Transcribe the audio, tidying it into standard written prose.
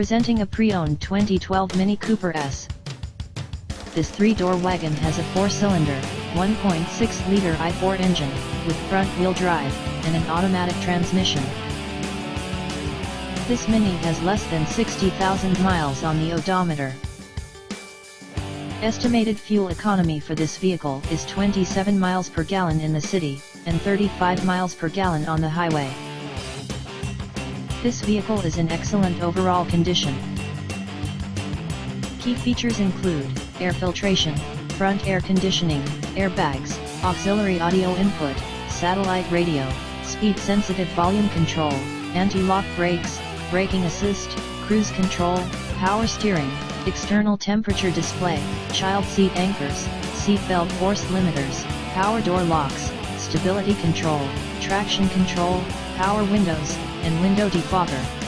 Presenting a pre-owned 2012 Mini Cooper S. This three-door wagon has a four-cylinder, 1.6-liter i4 engine, with front-wheel drive, and an automatic transmission. This Mini has less than 60,000 miles on the odometer. Estimated fuel economy for this vehicle is 27 miles per gallon in the city, and 35 miles per gallon on the highway. This vehicle is in excellent overall condition. Key features include air filtration, front air conditioning, airbags, auxiliary audio input, satellite radio, speed-sensitive volume control, anti-lock brakes, braking assist, cruise control, power steering, external temperature display, child seat anchors, seat belt force limiters, power door locks, stability control, traction control, power windows, and window defogger.